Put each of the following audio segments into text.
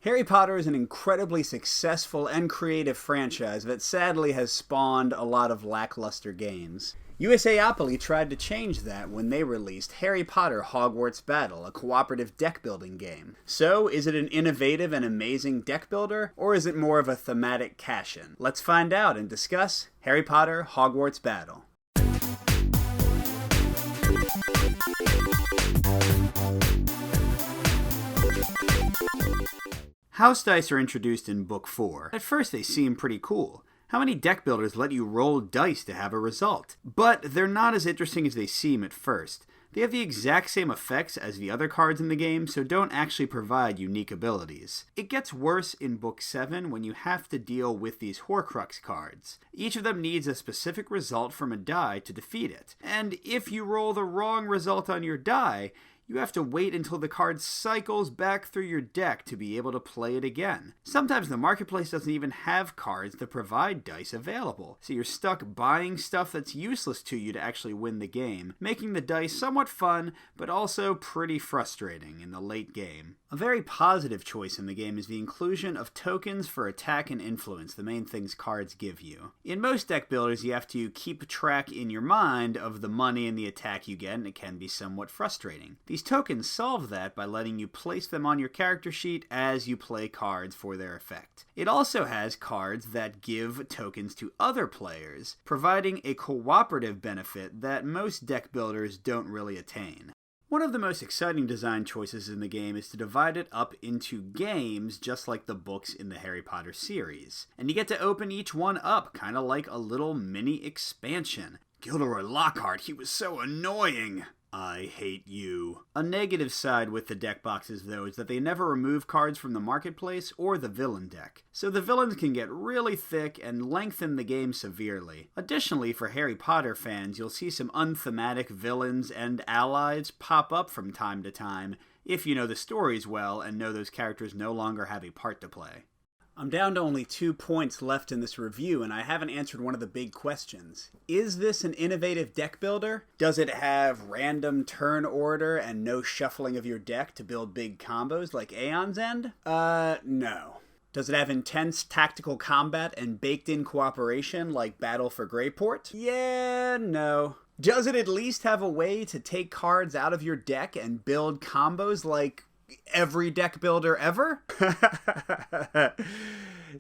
Harry Potter is an incredibly successful and creative franchise that sadly has spawned a lot of lackluster games. USAopoly tried to change that when they released Harry Potter Hogwarts Battle, a cooperative deck building game. So, is it an innovative and amazing deck builder, or is it more of a thematic cash-in? Let's find out and discuss Harry Potter Hogwarts Battle. House dice are introduced in Book 4. At first they seem pretty cool. How many deck builders let you roll dice to have a result? But they're not as interesting as they seem at first. They have the exact same effects as the other cards in the game, so don't actually provide unique abilities. It gets worse in Book 7 when you have to deal with these HORCRUXES cards. Each of them needs a specific result from a die to defeat it. And if you roll the wrong result on your die, you have to wait until the card cycles back through your deck to be able to play it again. Sometimes the marketplace doesn't even have cards that provide dice available, so you're stuck buying stuff that's useless to you to actually win the game, making the dice somewhat fun, but also pretty frustrating in the late game. A very positive choice in the game is the inclusion of tokens for attack and influence, the main things cards give you. In most deck builders, you have to keep track in your mind of the money and the attack you get, and it can be somewhat frustrating. These tokens solve that by letting you place them on your character sheet as you play cards for their effect. It also has cards that give tokens to other players, providing a cooperative benefit that most deck builders don't really attain. One of the most exciting design choices in the game is to divide it up into games just like the books in the Harry Potter series. And you get to open each one up, kind of like a little mini expansion. Gilderoy Lockhart, he was so annoying! I hate you. A negative side with the deck boxes, though, is that they never remove cards from the marketplace or the villain deck. So the villains can get really thick and lengthen the game severely. Additionally, for Harry Potter fans, you'll see some unthematic villains and allies pop up from time to time, if you know the stories well and know those characters no longer have a part to play. I'm down to only 2 points left in this review, and I haven't answered one of the big questions. Is this an innovative deck builder? Does it have random turn order and no shuffling of your deck to build big combos like Aeon's End? No. Does it have intense tactical combat and baked-in cooperation like Battle for Greyport? Yeah, no. Does it at least have a way to take cards out of your deck and build combos like every deck builder ever?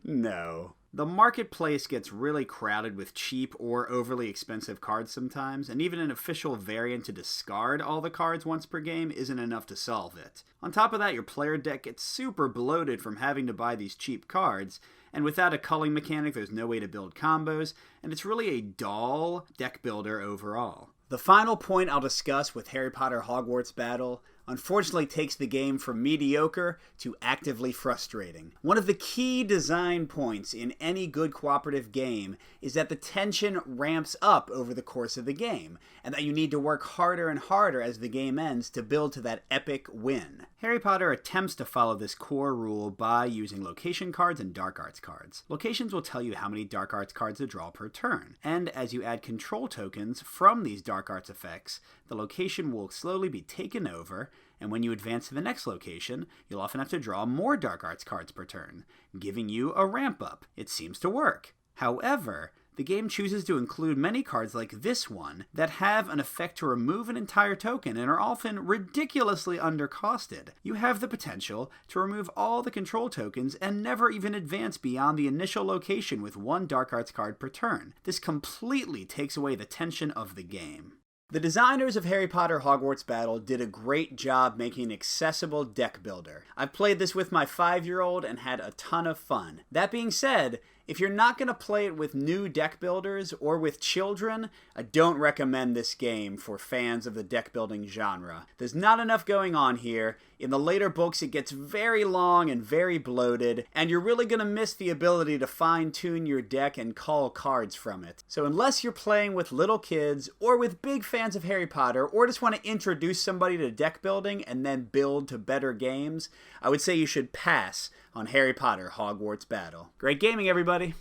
No. The marketplace gets really crowded with cheap or overly expensive cards sometimes, and even an official variant to discard all the cards once per game isn't enough to solve it. On top of that, your player deck gets super bloated from having to buy these cheap cards, and without a culling mechanic, there's no way to build combos, and it's really a dull deck builder overall. The final point I'll discuss with Harry Potter Hogwarts Battle unfortunately takes the game from mediocre to actively frustrating. One of the key design points in any good cooperative game is that the tension ramps up over the course of the game, and that you need to work harder and harder as the game ends to build to that epic win. Harry Potter attempts to follow this core rule by using location cards and dark arts cards. Locations will tell you how many dark arts cards to draw per turn, and as you add control tokens from these dark arts effects, the location will slowly be taken over, and when you advance to the next location, you'll often have to draw more dark arts cards per turn, giving you a ramp up. It seems to work. However, the game chooses to include many cards like this one that have an effect to remove an entire token and are often ridiculously undercosted. You have the potential to remove all the control tokens and never even advance beyond the initial location with one dark arts card per turn. This completely takes away the tension of the game. The designers of Harry Potter Hogwarts Battle did a great job making an accessible deck builder. I've played this with my 5-year-old and had a ton of fun. That being said, if you're not going to play it with new deck builders or with children, I don't recommend this game for fans of the deck building genre. There's not enough going on here. In the later books, it gets very long and very bloated, and you're really going to miss the ability to fine-tune your deck and call cards from it. So unless you're playing with little kids or with big fans of Harry Potter or just want to introduce somebody to deck building and then build to better games, I would say you should pass on Harry Potter Hogwarts Battle. Great gaming, everybody!